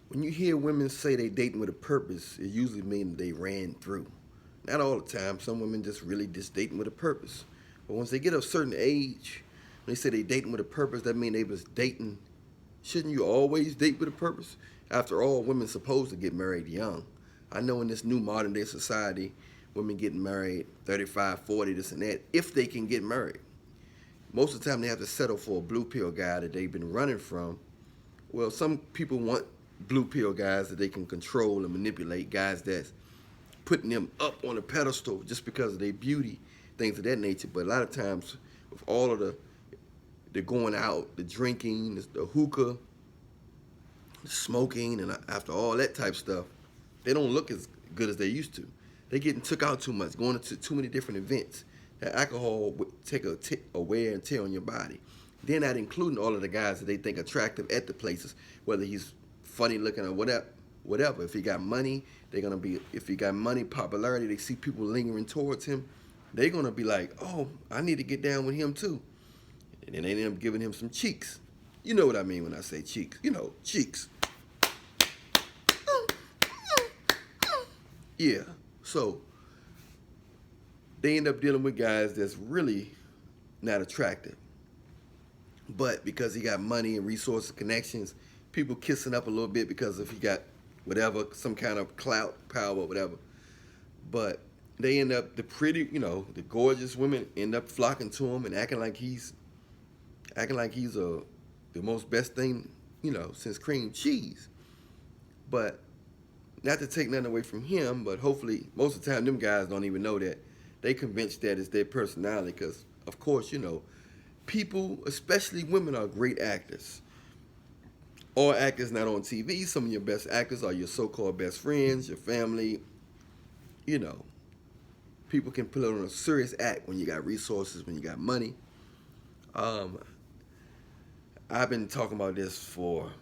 When you hear women say they dating with a purpose, it usually means they ran through. Not all the time. Some women just really just dating with a purpose. But once they get a certain age, when they say they dating with a purpose, that means they was dating. Shouldn't you always date with a purpose? After all, women supposed to get married young. I know in this new modern day society, women getting married 35, 40, this and that, if they can get married. Most of the time they have to settle for a blue pill guy that they've been running from. Well, some people want blue pill guys that they can control and manipulate, guys that's putting them up on a pedestal just because of their beauty, things of that nature. But a lot of times, with all of the going out, the drinking, the hookah, the smoking, and after all that type stuff, they don't look as good as they used to. They getting took out too much, going to too many different events. That alcohol would take a wear and tear on your body. Then not including all of the guys that they think attractive at the places, whether he's funny looking or whatever. Whatever. If he got money, they're gonna be. If he got money, popularity, they see people lingering towards him. They're gonna be like, "Oh, I need to get down with him too," and then they end up giving him some cheeks. You know what I mean when I say cheeks? You know, cheeks. Yeah. So they end up dealing with guys that's really not attractive. But because he got money and resources, connections, people kissing up a little bit because if he got whatever, some kind of clout, power, whatever. But they end up the pretty, the gorgeous women end up flocking to him and acting like he's the most best thing, since cream cheese. But not to take nothing away from him, but hopefully most of the time them guys don't even know that they convinced that it's their personality because of course, people, especially women, are great actors. All actors not on TV. Some of your best actors are your so-called best friends, your family. You know, people can put on a serious act when you got resources, when you got money. Um, I've been talking about this for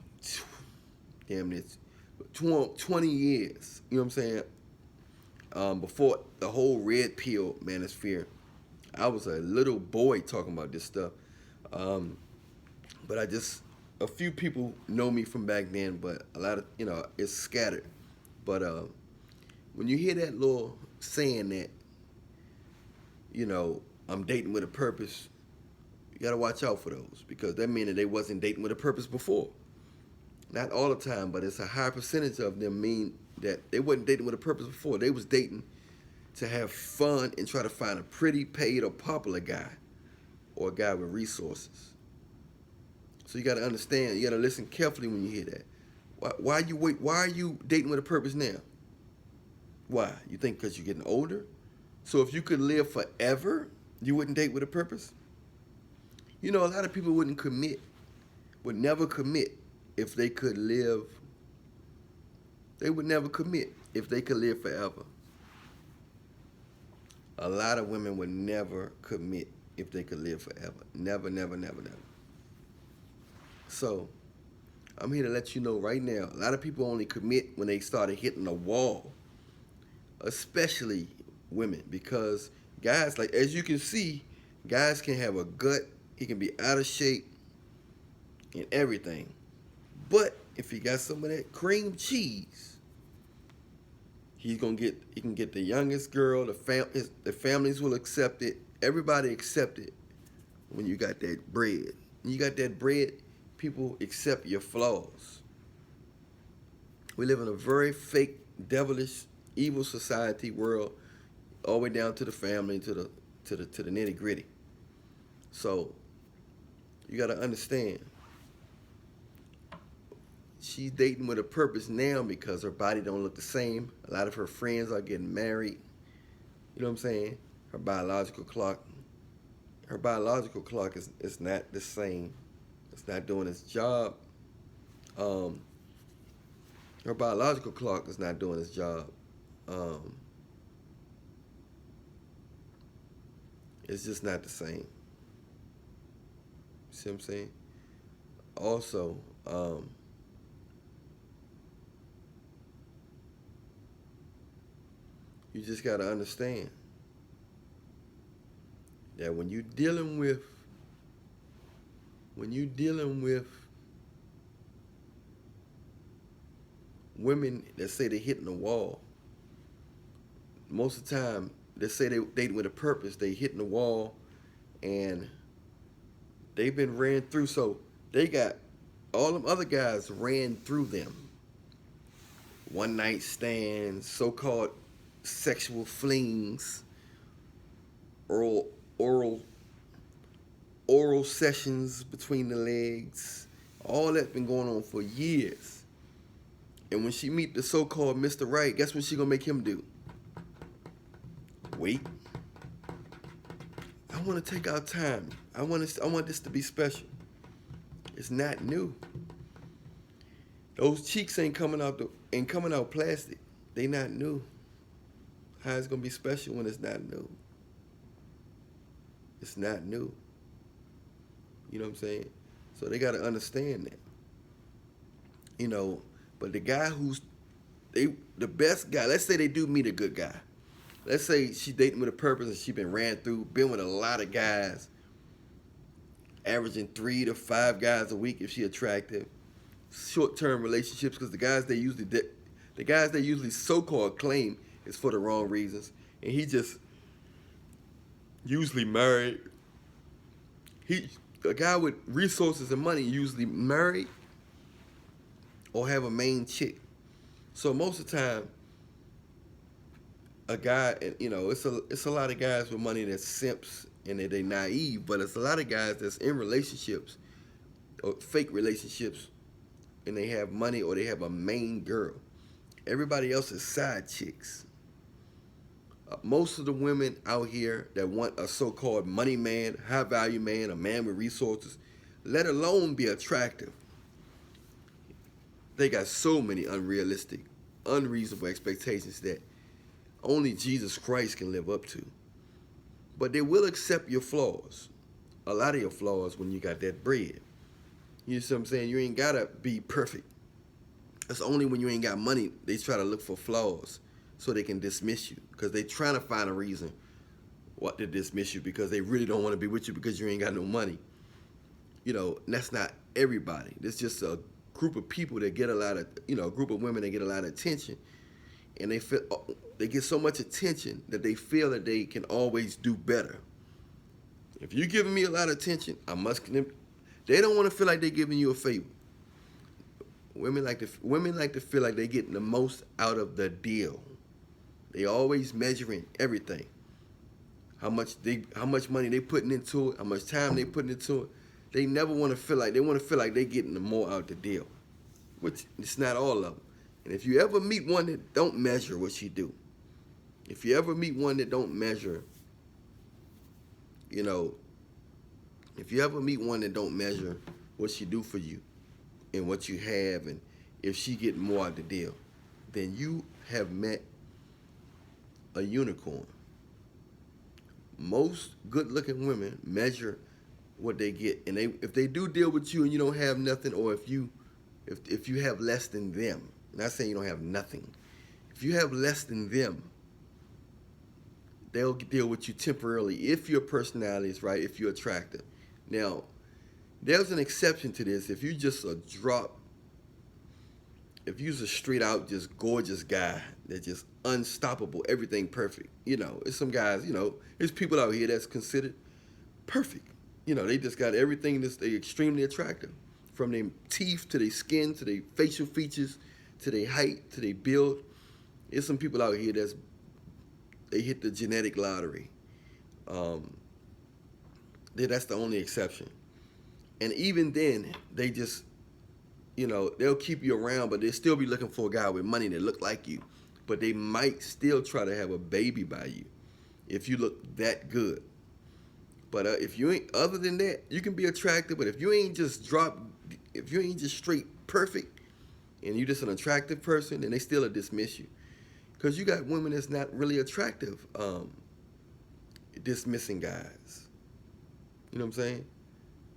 damn it, 20 years. You know what I'm saying? Before the whole red pill manosphere, I was a little boy talking about this stuff. Um, but a few people know me from back then, but a lot of, it's scattered. But when you hear that little saying that, I'm dating with a purpose, you gotta watch out for those because that means that they wasn't dating with a purpose before. Not all the time, but it's a high percentage of them mean that they wasn't dating with a purpose before. They was dating to have fun and try to find a pretty, paid, or popular guy, or a guy with resources. So you got to understand. You got to listen carefully when you hear that. Why are you dating with a purpose now? Why? You think because you're getting older? So if you could live forever, you wouldn't date with a purpose? A lot of people wouldn't commit, would never commit if they could live. They would never commit if they could live forever. A lot of women would never commit if they could live forever. Never, never, never, never. So, I'm here to let you know right now, a lot of people only commit when they started hitting a wall, especially women, because guys, like as you can see, guys can have a gut, he can be out of shape and everything. But if he got some of that cream cheese, he can get the youngest girl, the families will accept it, everybody accept it when you got that bread. When you got that bread, people accept your flaws. We live in a very fake, devilish, evil society world, all the way down to the family, to the nitty gritty. So you got to understand, she's dating with a purpose now because her body don't look the same. A lot of her friends are getting married. You know what I'm saying? Her biological clock, is not the same. It's not doing its job. Um, Her biological clock is not doing its job. Um, it's just not the same. See what I'm saying? Also, you just got to understand that when you dealing with women that say they're hitting the wall, most of the time they say they dating with a purpose. They hitting the wall, and they've been ran through. So they got all them other guys ran through them. One night stands, so-called sexual flings, oral oral oral sessions between the legs. All that's been going on for years. And when she meet the so-called Mr. Right, guess what she gonna make him do? Wait. I want to take our time. I want this to be special. It's not new. Those cheeks ain't coming out plastic. They not new. How it's gonna be special when it's not new? It's not new. You know what I'm saying? So they gotta understand that. You know, but the guy the best guy, let's say they do meet a good guy. Let's say she dating with a purpose and she been ran through, been with a lot of guys, averaging 3 to 5 guys a week if she attractive. Short-term relationships, because the guys they usually so-called claim is for the wrong reasons, and he just usually married. A guy with resources and money usually married or have a main chick. So most of the time, a guy, you know, it's a lot of guys with money that's simps and they naive, but it's a lot of guys that's in relationships or fake relationships, and they have money or they have a main girl. Everybody else is side chicks. Most of the women out here that want a so-called money man, high value man, a man with resources, let alone be attractive, they got so many unrealistic, unreasonable expectations that only Jesus Christ can live up to. But they will accept your flaws, a lot of your flaws, when you got that bread. You see what I'm saying? You ain't gotta be perfect. It's only when you ain't got money they try to look for flaws so they can dismiss you, because they trying to find a reason what to dismiss you, because they really don't want to be with you because you ain't got no money. You know, and that's not everybody. It's just a group of people that get a lot of, a group of women that get a lot of attention, and they get so much attention that they feel that they can always do better. If you're giving me a lot of attention, they don't want to feel like they're giving you a favor. Women like to feel like they're getting the most out of the deal. They always measuring everything. How much money they putting into it, how much time they putting into it. They never want to feel like they're getting the more out of the deal, which it's not all of them. And if you ever meet one that don't measure what she do, if you ever meet one that don't measure, if you ever meet one that don't measure what she do for you and what you have, and if she get more out of the deal, then you have met a unicorn. Most good-looking women measure what they get, and if they do deal with you and you don't have nothing, or if you have less than them, I'm not saying you don't have nothing. If you have less than them, they'll deal with you temporarily if your personality is right, if you're attractive. Now, there's an exception to this. If you just if you're a straight out, just gorgeous guy that's just unstoppable, everything perfect. It's some guys, there's people out here that's considered perfect. They just got everything they extremely attractive. From their teeth to their skin to their facial features to their height to their build. There's some people out here they hit the genetic lottery. That's the only exception. And even then, they just, they'll keep you around, but they'll still be looking for a guy with money that look like you. But they might still try to have a baby by you if you look that good. But if you ain't, other than that, you can be attractive. But if you ain't just straight perfect, and you just an attractive person, then they still dismiss you. Because you got women that's not really attractive, dismissing guys. You know what I'm saying?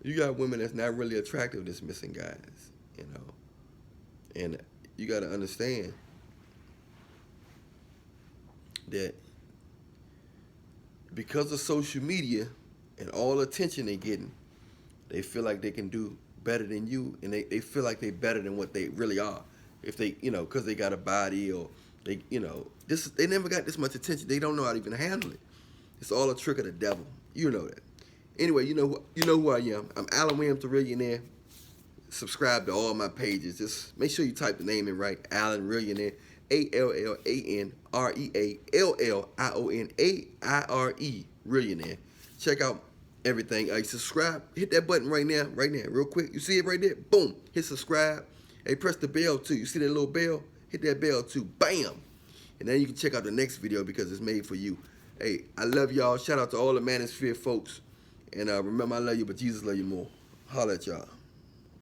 You got women that's not really attractive dismissing guys, And you got to understand that because of social media and all the attention they're getting, they feel like they can do better than you, and they feel like they're better than what they really are. if they, because they got a body or they, they never got this much attention. They don't know how to even handle it. It's all a trick of the devil. You know that. Anyway, you know who I am. I'm Alan Williams, the Millionaire. Subscribe to all my pages. Just make sure you type the name in right. Alan Millionaire. ALLANREALLIONAIRE. Millionaire. Check out everything. Subscribe. Hit that button right now, real quick. You see it right there? Boom. Hit subscribe. Hey, press the bell too. You see that little bell? Hit that bell too. Bam. And then you can check out the next video because it's made for you. Hey, I love y'all. Shout out to all the Manosphere folks. And remember, I love you, but Jesus love you more. Holla at y'all.